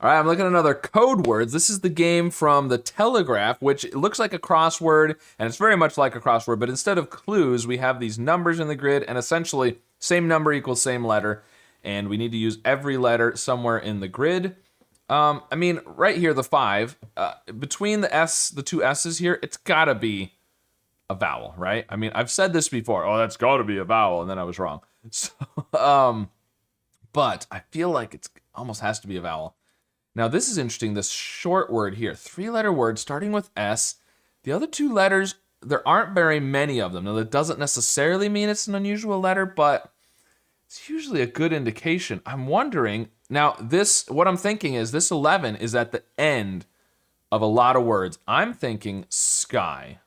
All right, I'm looking at another code words. This is the game from the Telegraph, which looks like a crossword, and it's very much like a crossword, but instead of clues, we have these numbers in the grid, and essentially, same number equals same letter, and we need to use every letter somewhere in the grid. I mean, right here, the 5, between the two S's here, it's gotta be a vowel, right? I mean, I've said this before. Oh, that's gotta be a vowel, and then I was wrong. So, but I feel like it's almost has to be a vowel. Now, this is interesting, this short word here. 3-letter word starting with S. The other 2 letters, there aren't very many of them. Now, that doesn't necessarily mean it's an unusual letter, but it's usually a good indication. I'm wondering, now, what I'm thinking is this 11 is at the end of a lot of words. I'm thinking sky.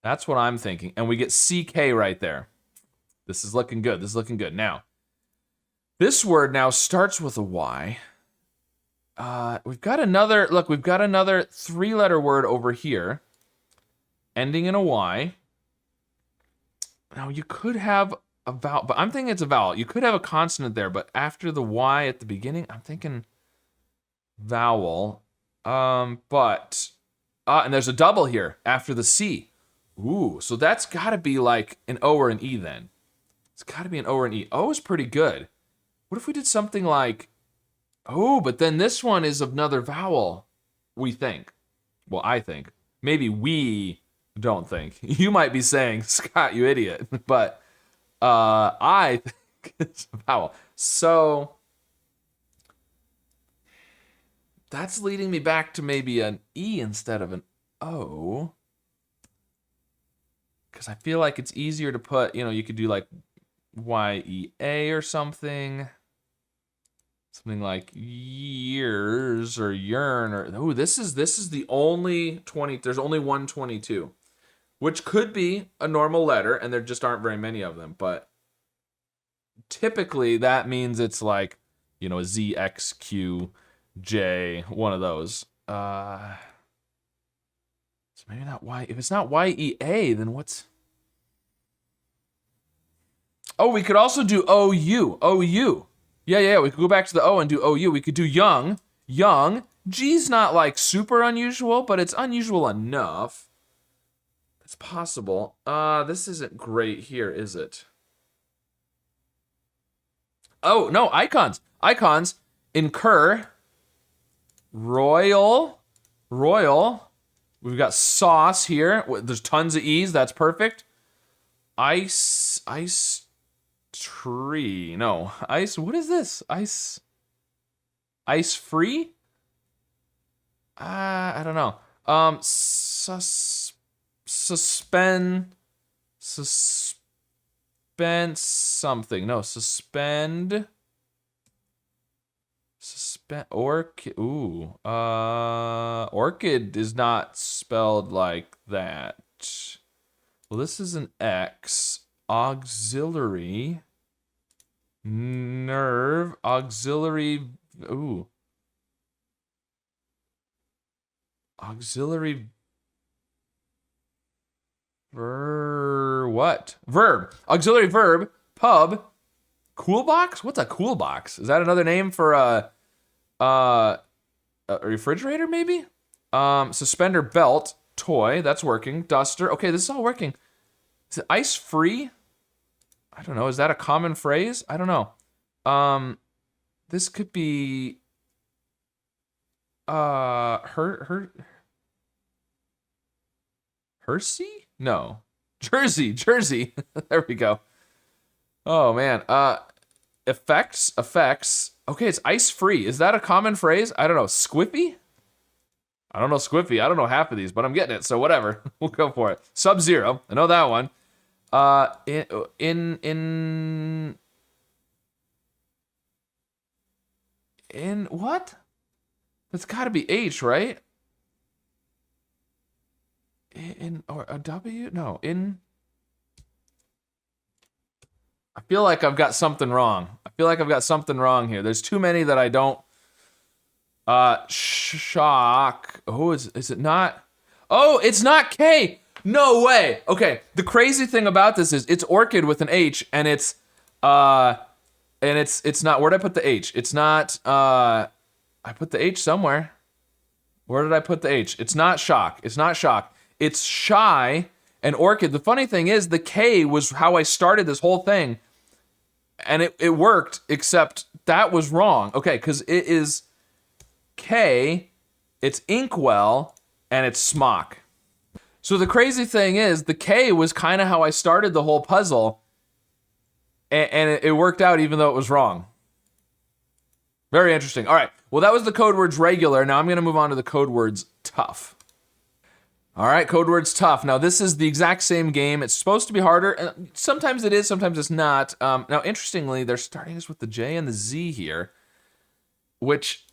That's what I'm thinking. And we get CK right there. This is looking good. This is looking good. Now, this word now starts with a Y. We've got another 3-letter word over here, ending in a Y. Now, you could have a vowel, but I'm thinking it's a vowel. You could have a consonant there, but after the Y at the beginning, I'm thinking vowel. And there's a double here after the C. Ooh, so that's gotta be like an O or an E then. It's gotta be an O or an E. O is pretty good. What if we did something like, oh, but then this one is another vowel, we think. Well, I think. Maybe we don't think. You might be saying, Scott, you idiot. But I think it's a vowel. So that's leading me back to maybe an E instead of an O. Because I feel like it's easier to put, you could do like Y-E-A or something. Something like years or yearn or this is the only 20. There's only 122, which could be a normal letter, and there just aren't very many of them. But typically that means it's like a Z, X, Q, J, one of those. So maybe not Y. If it's not Y-E-A, then what's? Oh, we could also do O-U. O-U. Yeah, we could go back to the O and do OU. We could do young. G's not like super unusual, but it's unusual enough. It's possible. This isn't great here, is it? Oh, no, icons. Incur. Royal. We've got sauce here. There's tons of E's. That's perfect. Ice tree. No. Ice. What is this? Ice free? I don't know. Suspend something. No, suspend orchid. Ooh. Orchid is not spelled like that. Well, this is an X. Auxiliary. Nerve. Auxiliary. Ooh. Auxiliary. What? Verb. Auxiliary verb. Pub. Cool box? What's a cool box? Is that another name for a refrigerator, maybe? Suspender belt. Toy. That's working. Duster. Okay, this is all working. Is it ice free? I don't know. Is that a common phrase? I don't know. This could be Hersey? No. Jersey. There we go. Oh man. Effects. Okay, it's ice free. Is that a common phrase? I don't know. Squiffy? I don't know Squiffy. I don't know half of these, but I'm getting it, so whatever. We'll go for it. Sub-Zero. I know that one. In what? That's got to be H, right? In or a W? No, in. I feel like I've got something wrong. Here. There's too many that I don't. Shock. Oh, is it not? Oh, it's not K. No way. Okay. The crazy thing about this is it's orchid with an H, and it's not. Where'd I put the H? It's not. I put the H somewhere. Where did I put the H? It's not shock. It's not shock. It's shy and orchid. The funny thing is the K was how I started this whole thing. And it worked, except that was wrong. Okay, because it is K, it's inkwell, and it's smock. So the crazy thing is the K was kind of how I started the whole puzzle. And it worked out even though it was wrong. Very interesting. All right. Well, that was the code words regular. Now I'm going to move on to the code words tough. All right, code words tough. Now this is the exact same game. It's supposed to be harder. Sometimes it is, sometimes it's not. Now, interestingly, they're starting us with the J and the Z here, which,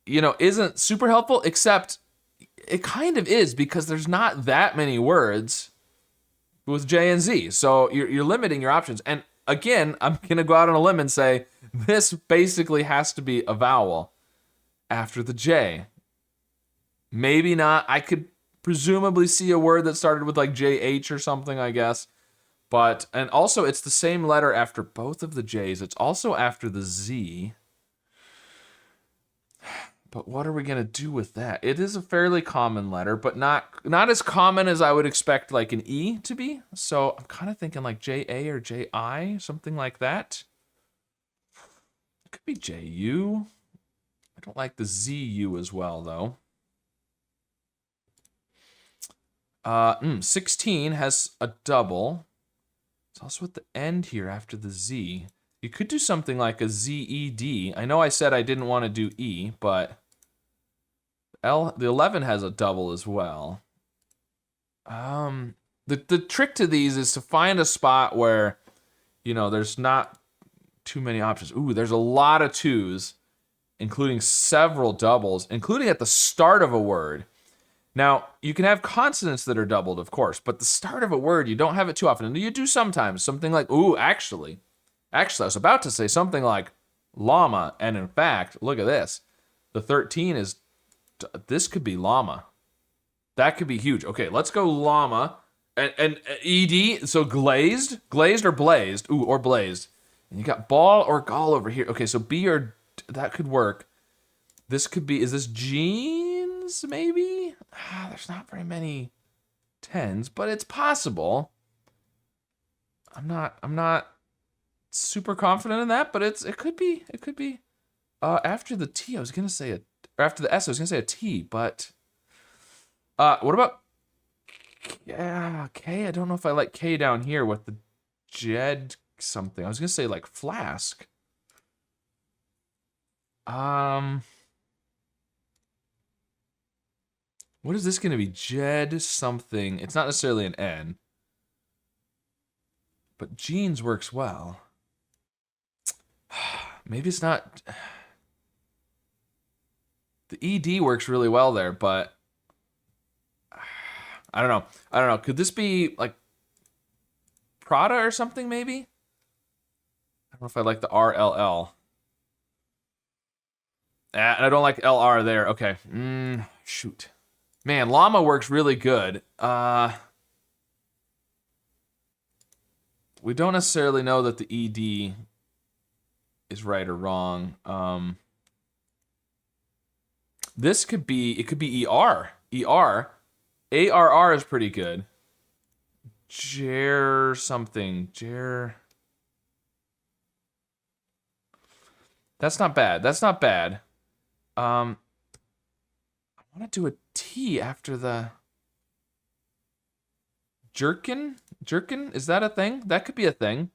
you know, isn't super helpful, except it kind of is because there's not that many words with J and Z. So you're limiting your options. And again, I'm going to go out on a limb and say this basically has to be a vowel after the J. Maybe not. I could presumably see a word that started with like JH or something, I guess. But, and also it's the same letter after both of the J's. It's also after the Z. But what are we going to do with that? It is a fairly common letter, but not as common as I would expect like an E to be. So I'm kind of thinking like JA or JI, something like that. It could be JU. I don't like the ZU as well, though. 16 has a double. It's also at the end here after the Z. You could do something like a ZED. I know I said I didn't want to do E, but the 11 has a double as well. The trick to these is to find a spot where, you know, there's not too many options. Ooh, there's a lot of twos, including several doubles, including at the start of a word. Now, you can have consonants that are doubled, of course, but the start of a word, you don't have it too often. And you do sometimes. Something like, ooh, actually, I was about to say something like llama, and in fact, look at this. The 13 is, this could be llama. That could be huge. Okay, let's go llama. And ED, so glazed or blazed? Ooh, or blazed. And you got ball or gall over here. Okay, so B or, that could work. This could be, is this jeans, maybe? There's not very many 10s, but it's possible. I'm not super confident in that, but it could be. After the T, I was gonna say or after the S, I was gonna say a T, but what about K? I don't know if I like K down here with the Jed something. I was gonna say like flask. What is this gonna be? Jed something. It's not necessarily an N, but jeans works well. Maybe it's not. The ED works really well there, but I don't know. Could this be like Prada or something, maybe? I don't know if I like the RLL. And I don't like LR there. Okay. Shoot. Man, llama works really good. We don't necessarily know that the ED is right or wrong. This could be, it could be ER. ER. ARR is pretty good. Jer something. Jer. That's not bad. That's not bad. I want to do a T after the jerkin. Jerkin, is that a thing? That could be a thing.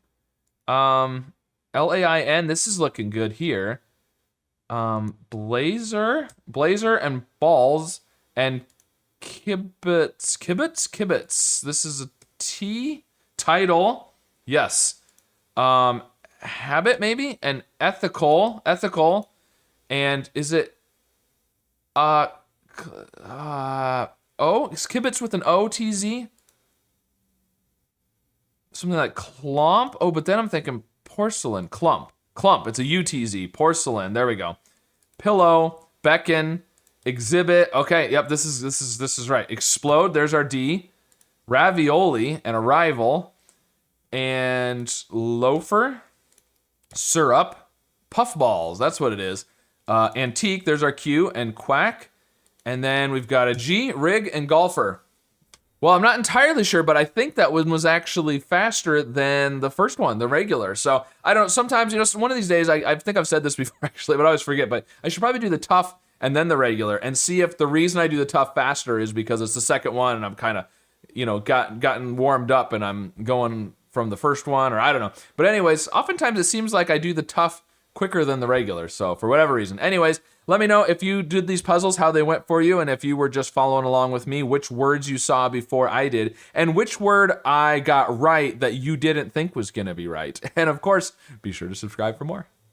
LAIN. This is looking good here. Blazer and balls and kibitz. This is a T. Title. Yes. Habit maybe, and ethical. And is it O? Is kibitz with an O, TZ? Something like clump. Oh, but then I'm thinking porcelain. Clump. It's a UTZ. Porcelain. There we go. Pillow. Beckon. Exhibit. Okay. Yep. This is right. Explode. There's our D. Ravioli and arrival. And loafer. Syrup. Puffballs. That's what it is. Antique, there's our Q, and quack. And then we've got a G, rig, and golfer. Well, I'm not entirely sure, but I think that one was actually faster than the first one, the regular. So I don't, sometimes, one of these days, I think I've said this before actually, but I always forget, but I should probably do the tough and then the regular and see if the reason I do the tough faster is because it's the second one and I'm kind of, gotten warmed up and I'm going from the first one, or I don't know. But anyways, oftentimes it seems like I do the tough quicker than the regular. So for whatever reason. Anyways, let me know if you did these puzzles, how they went for you, and if you were just following along with me, which words you saw before I did, and which word I got right that you didn't think was going to be right. And of course, be sure to subscribe for more.